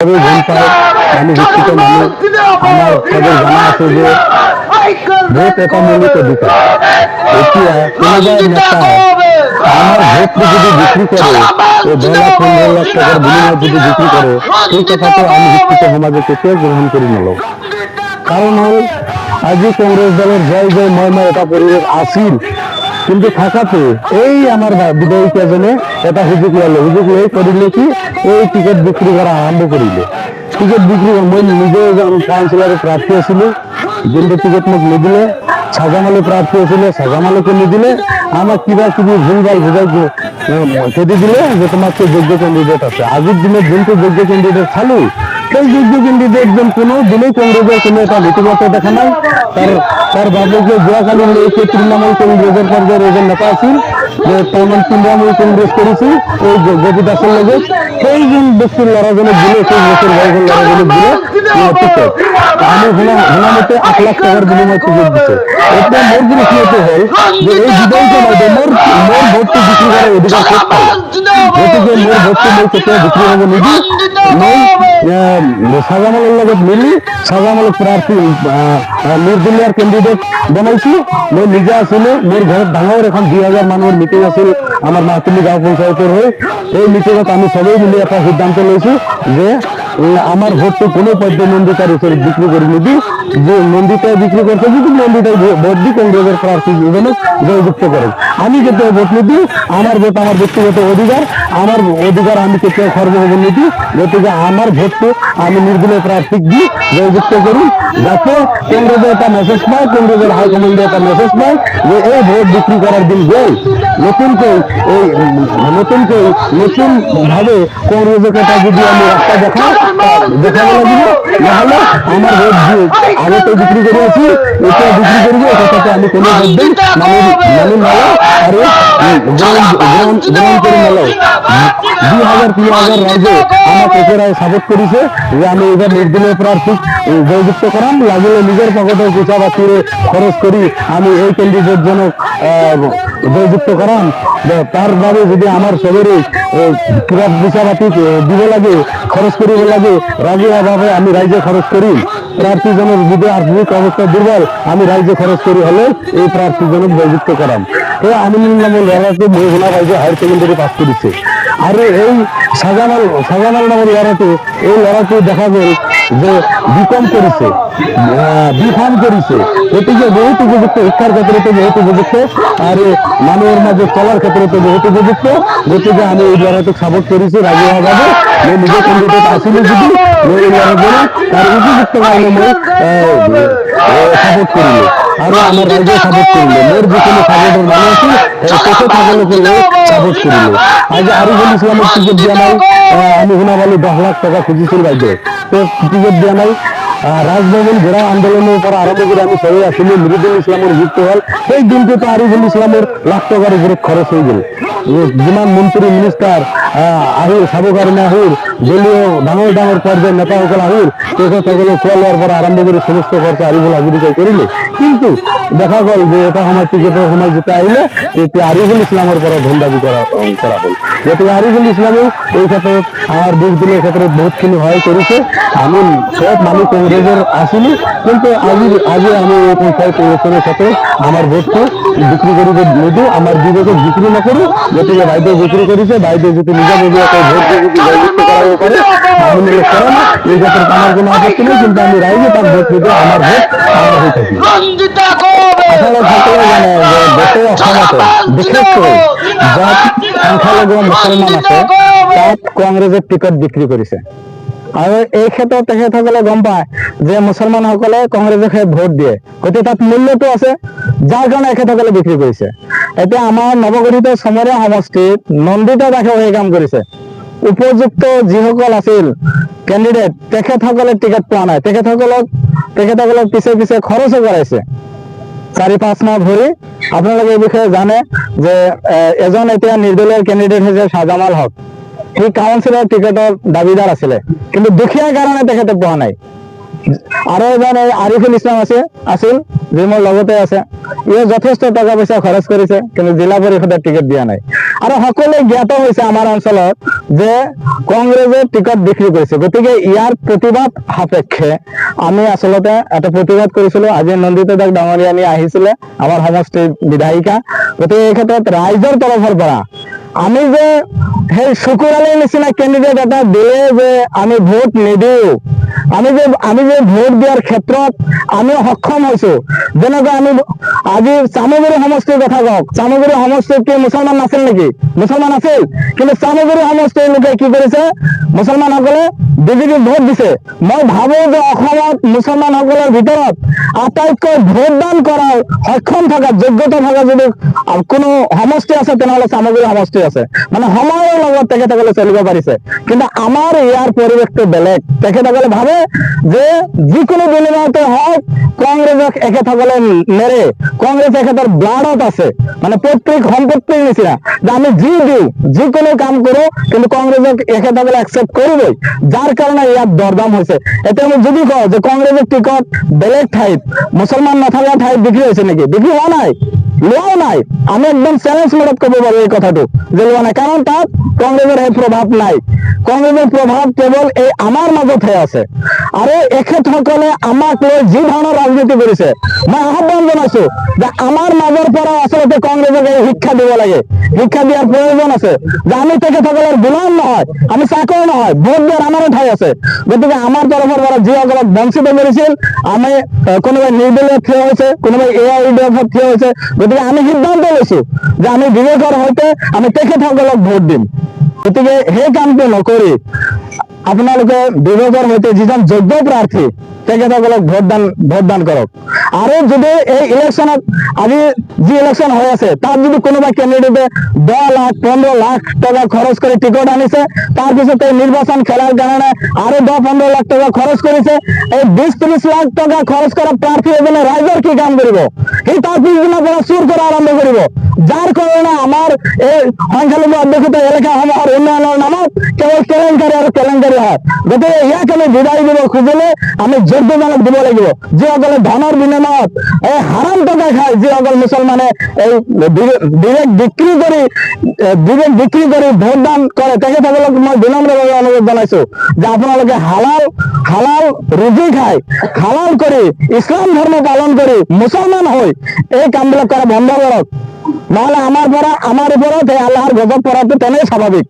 ঘুম পায় আমি শিক্ষিত মানুষ আমার তাদের জানা আছে যে ভোট এটা মৌলিক অধিকার। এতিয়া কোনোবা নেতা আমার ভোটকে যদি বিক্রি করে ও 10 লাখ 15 লাখ টাকার বিনিময়ে যদি বিক্রি করে সেই কথাটা আমি শিক্ষিত সমাজে কেউ গ্রহণ করি নল। কারণ হল আজি কংগ্রেস দলের জয় জয় ময় এটা পরিবেশ আসিল, কিন্তু থাকাতে এই আমার বিধায়িক এজনে এটা সুযোগ ললে, সুযোগ লই করিলে কি এই টিকিট বিক্রি করা আরম্ভ করিলে। টিকিট বিক্রি মই নিজে কাউন্সিলরে প্রার্থী আছিল, কিন্তু টিকিট মোক নিদিলে। সাজামালে প্রার্থী আছিল, সাজামালকে নিদিলে। আমাক কিবা কিবি ভুলভাল বুঝাই খেদি দিলে যে তোমার যোগ্য ক্যান্ডিডেট আছে। আজির দিনে যোনটো যোগ্য ক্যান্ডিডেট চালু সেই যোগ্য ক্যান্ডিডেট যেন কোনো দিনেই কংগ্রেসের কোনো এটা নীতিগত দেখা নাই। তার বাবু যে যোৱাকালি এই তৃণমূল কংগ্রেসের পর্যায়ের এজন নেতা আছিল যে তৃণমূল কংগ্রেস করেছি ওই গোপী দাসের লগে, সেইজন ব্যক্তির লড়াজনে দিলে, সেই বছর বয়সের লড়াজনে দিলে টিকিট। আমি মতে 8 লাখ টাকার বিনিময়ে টিকিট দিছে। এটা মোর দৃষ্টিতে হল যে এই বিধানসভায় মোর ভোটটি বিক্রি করার অধিকার খুব পাই, গতিকে মোর ভোটটি মই কেতিয়া বিক্রি হব নিদি। মই সাজামালের লগত মিলি সাজামালক প্রার্থী নির্দলীয় ক্যান্ডিডেট বনাইছি। মই নিজে আছিলো, মোর ঘৰত ডাঙৰ এখন 2000 মানুহৰ মিটিং আছিল আমার মাতুলি গাঁও পঞ্চায়েতের হয়ে। এই মিটিংত আমি সবাই মিলে একটা সিদ্ধান্ত লৈছো যে আমার ভোটটো কোনো পদ্য নন্দিতার উপরে বিক্রি করে নিবি। যে নন্দিতায় বিক্রি করছে যদি নন্দিতায় ভোট দি কংগ্রেসের প্রার্থী জয়যুক্ত করেন। আমি কেতিয়াও ভোট নিদি, আমার ভোট আমার ব্যক্তিগত অধিকার, আমার অধিকার আমি কেতিয়াও খর্ব হব নিদি। গতিকে আমার ভোটটো আমি নির্দলীয় প্রার্থী দি জয়যুক্ত করি, যাতে কংগ্রেসের একটা মেসেজ পায়, কংগ্রেসের হাইকমান্ডে একটা মেসেজ পায় যে এই ভোট বিক্রি করার দিন গই নতুন ভাবে কংগ্রেসের কথা যদি আমি রাস্তা দেখাবো লাগিব, নাহলে আমার ভোট দিয়ে আগে তো বিক্রি করে আছি, এটা বিক্রি করবো, কথাতে আমি কোনো ভোট দিই মানে নলাও আর গ্রহণ করে নলাও। 2000-3000 রাজ্যে আমার পেশারায় সাপোর্ট করেছে যে আমি এবার নির্দলীয় প্রার্থী জয়যুক্ত করাম, লাগিলে নিজের পকেটের পয়সা বাঁচিয়ে খরচ করি আমি এই ক্যান্ডিডেট জনক জয়যুক্ত করাম। তার বাবে যদি আমার সবেরই পয়সা বাতি দিব লাগে, খরচ করিব লাগে, রাজিভাবে আমি রাজ্যে খরচ করি। প্রার্থীজনের যদি আর্থিক অবস্থা দুর্বল আমি রাজ্যে খরচ করি হলে এই প্রার্থীজনক জয়যুক্ত করাম। এই আমিনুল নামের লড়াইতে মই শোনা পাই যে হায়ার সেকেন্ডারি পাস করেছে। আর এই সাজামাল নামের লড়াইতে এই লড়াইতে দেখা গেল যে বিকম করেছে, বিফার্ম করেছে। গতিকে বহুত উপযুক্ত, শিক্ষার ক্ষেত্রে বহুত উপযুক্ত, আর মানুষের মাঝে চলার ক্ষেত্রে বহুত উপযুক্ত। গতিকে আমি এই লড়াইতে সাপোর্ট করেছি রাজিভাবে। মই নিজে ক্যান্ডিডেট আসিনি যদি মই এই লড়াই করে তার উপযুক্ত কারণে মই সাপোর্ট করিল আর আমার রাজ্য সাপোর্ট করিল। মোর যে কোনো সাপোর্টের মানুষ আছে পেশে থাকলে সাপোর্ট করিল। আজ আরিফুল ইসলামের টিকিট দিয়া নাই, আমি শোনা পালি 10 লাখ টাকা খুঁজিছিল রাজ্যে, তো টিকিট দিয়া নাই। রাজভবন ঘেরাও আন্দোলনের পর আরম্ভ করে আমি সবাই আসলে মৃদুল ইসলামের যুক্ত হল। এই দিনটিতে আরিফুল ইসলামের লাখ টাকার উপরে খরচ হয়ে গেল। যিমান মন্ত্রী মিনিস্টার আহির সাবকারণে আহির দলীয় ডাঙর পর্যায়ের নেতাসকল আহির তেখেতসকলে খোয়া লোৱাৰ পৰা আরম্ভ করে সমস্ত খরচা আরিফুল হাজরিকাই করিলে। কিন্তু দেখা গেল যে এটা সময় টিকিটের সময় যেতে আহিলে তেতিয়া আরিফুল ইসলামের পৰা ধন দাবি করা হল। গতিকে আরিফুল ইসলামেও এই ক্ষেত্রে আমার দিনের ক্ষেত্রে বহুতখিনি সহায় করেছে। আমি সব মানুষ কংগ্রেসের আসিনি, কিন্তু আজি আমি এই পঞ্চায়েত ইলেকশনের ক্ষেত্রে আমার ভোটটো বিক্রি করিব নিদু, আমার বিবেকে বিক্রি নকরু। গতিকে বাইদেউ বিক্রি করেছে, বাইদেউ যদি নিজা ভোট দিয়ে যদি জয়যুক্ত করাবো পারে আমি করে না, এই ক্ষেত্রে আমার কোনো আপত্তি নেই। কিন্তু আমি রাইজে তার ভোট দিতে আমার ভোট আমার হয়ে থাকি। আসলে সকলে জানে যে গোটেই অসমতে বিশেষকৈ যাত সংখ্যালঘু মুছলমান আছে তাত কংগ্রেসের টিকট বিক্রি করেছে। আৰু এই ক্ষেত্ৰত তেখেতসকলে গম পায় যে মুছলমানসকলে কংগ্ৰেছক ভোট দিয়ে, গতিকে তাত মূল্যটো আছে, যাৰ কাৰণে এখেতসকলে বিক্ৰী কৰিছে। এতিয়া আমাৰ নৱগঠিত চমৰীয়া সমষ্টিত নন্দিতা দাসে এই কাম কৰিছে। উপযুক্ত যিসকল আছিল কেণ্ডিডেট তেখেতসকলে টিকেট পোৱা নাই, তেখেতসকলক পিছে খৰচো কৰাইছে 4-5 মাহ ধৰি। আপোনালোকে এই বিষয়ে জানে যে এজন এতিয়া নিৰ্দলীয় কেণ্ডিডেট হৈছে শাহজামাল হক। সি কাউন্সিলৰ টিকেটৰ দাবিদাৰ আছিলে, কিন্তু দুখীয়াৰ কাৰণে তেখেতে পোৱা নাই। আৰু এজন আৰিফুল ইছলাম আছিল যি মোৰ লগতে আছে, ইয়ে যথেষ্ট টকা পইচা খৰচ কৰিছে, কিন্তু জিলা পৰিষদৰ টিকেট দিয়া নাই। আৰু সকলোৱে জ্ঞাত হৈছে আমাৰ অঞ্চলত যে কংগ্ৰেছে টিকট বিক্ৰী কৰিছে। গতিকে ইয়াৰ প্ৰতিবাদ সাপেক্ষে আমি আচলতে এটা প্ৰতিবাদ কৰিছিলো। আজি নন্দিতা দাস ডাঙৰীয়ানী আহিছিলে, আমাৰ সমষ্টিৰ বিধায়িকা। গতিকে এই ক্ষেত্ৰত ৰাইজৰ তৰফৰ পৰা আমি যে সেই শুকুৰ আলীৰ নিচিনা কেণ্ডিডেট এটা দিলে যে আমি ভোট নিদিওঁ, আমি যে ভোট দিয়াৰ ক্ষেত্ৰত আমি সক্ষম হৈছো। যেনেকৈ আমি আজি চামগুৰি সমষ্টিৰ কথা কওক, চামগুৰি সমষ্টিত কি মুছলমান নাছিল নেকি? মুছলমান আছিল, কিন্তু চামগুৰি সমষ্টিৰ লোকে কি কৰিছে, মুছলমানসকলে বিজেপিক ভোট দিছে। মই ভাবো যে অসমত মুছলমানসকলৰ ভিতৰত আটাইতকৈ ভোটদান কৰাৰ সক্ষম থকা, যোগ্যতা থকা যদি কোনো সমষ্টি আছে তেনেহলে চামগুৰি সমষ্টি আছে। মানে সময়ৰ লগত তেখেতসকলে চলিব পাৰিছে। কিন্তু আমাৰ ইয়াৰ পৰিৱেশটো বেলেগ। তেখেতসকলে ভাবে যে যিকোনো বিনিময়তে হওক কংগ্ৰেছক এখেতসকলে নেৰে, কংগ্ৰেছ এখেতৰ ব্লাডত আছে, মানে পৈতৃক সম্পত্তিৰ নিচিনা, যে আমি যি দিওঁ, যিকোনো কাম কৰো, কিন্তু কংগ্ৰেছক এখেতসকলে একচেপ্ট কৰিবই। যাৰ কাৰণে ইয়াত দৰদাম হৈছে। এতিয়া আমি যদি কওঁ যে কংগ্ৰেছৰ টিকট বেলেগ ঠাইত, মুছলমান নথকা ঠাইত বিক্ৰী হৈছে নেকি? বিক্ৰী হোৱা নাই, লোৱাও নাই। আমি একদম চ্যালেঞ্জ মূলত ক'ব পাৰো এই কথাটো যে লোৱা নাই, কাৰণ তাত কংগ্ৰেছৰ সেই প্ৰভাৱ নাই। কংগ্ৰেছৰ প্ৰভাৱ কেৱল এই আমাৰ মাজতহে আছে। আৰু এখেতসকলে আমাক লৈ যি ধৰণৰ ৰাজনীতি কৰিছে, মই আহ্বান জনাইছো যে আমাৰ মাজৰ পৰা আচলতে কংগ্ৰেছক এই শিক্ষা দিব লাগে, শিক্ষা দিয়াৰ প্ৰয়োজন আছে যে আমি তেখেতসকলৰ গোলাম নহয়, আমি চাকৰ নহয়, ভোট দিয়াৰ আমাৰো ঠাই আছে। গতিকে আমাৰ তৰফৰ পৰা যিসকলক বঞ্চিত কৰিছিল, আমি কোনোবাই নিৰ্দলীয় থিয় হৈছে, কোনোবাই AIUDF থিয় হৈছে। গতিকে আমি সিদ্ধান্ত লৈছো যে আমি বিবেকৰ সৈতে আমি তেখেতসকলক ভোট দিম। গতিকে সেই কামটো নকৰি আপোনালোকে বিবেকৰ সৈতে যিজন যোগ্য প্ৰাৰ্থী তেখেতসকলক ভোটদান কৰক। আৰু যদি এই ইলেকশ্যনত আজি যি ইলেকশ্যন হৈ আছে তাত যদি কোনোবা কেণ্ডিডেটে 10 লাখ 15 লাখ টকা খৰচ কৰি টিকট আনিছে, তাৰপিছত এই নিৰ্বাচন খেলাৰ কাৰণে আৰু 10-15 লাখ টকা খৰচ কৰিছে, এই 20-30 লাখ টকা খৰচ কৰা প্ৰাৰ্থী এজনে ৰাইজৰ কি কাম কৰিব? সেই তাৰ পিছদিনৰ পৰা চুৰ কৰা আৰম্ভ কৰিব, যাৰ কাৰণে আমাৰ এই সংখ্যালঘু অধ্যুষিত এলেকাসমূহৰ উন্নয়নৰ নামত কেৱল কেলেংকাৰী আৰু কেলেংকাৰী হয়। গতিকে ইয়াক আমি বিদায় দিব খুজিলে আমি যোগ্যজনক দিব লাগিব, যিসকলে ধনৰ বিনিময়ত এই হাৰাম টকা খায়, যিসকল মুছলমানে এই বিবেক বিক্ৰী কৰি ভোটদান কৰে, তেখেতসকলক মই বিনম্ৰভাৱে অনুৰোধ জনাইছো যে আপোনালোকে হালাল ৰুজি খাই, হালাল কৰি, ইছলাম ধৰ্ম পালন কৰি, মুছলমান হৈ এই কামবিলাক কৰা বন্ধ কৰক। নহলে আমাৰ ওপৰত এই আল্লাহৰ গজব পৰাটো তেনেই স্বাভাৱিক।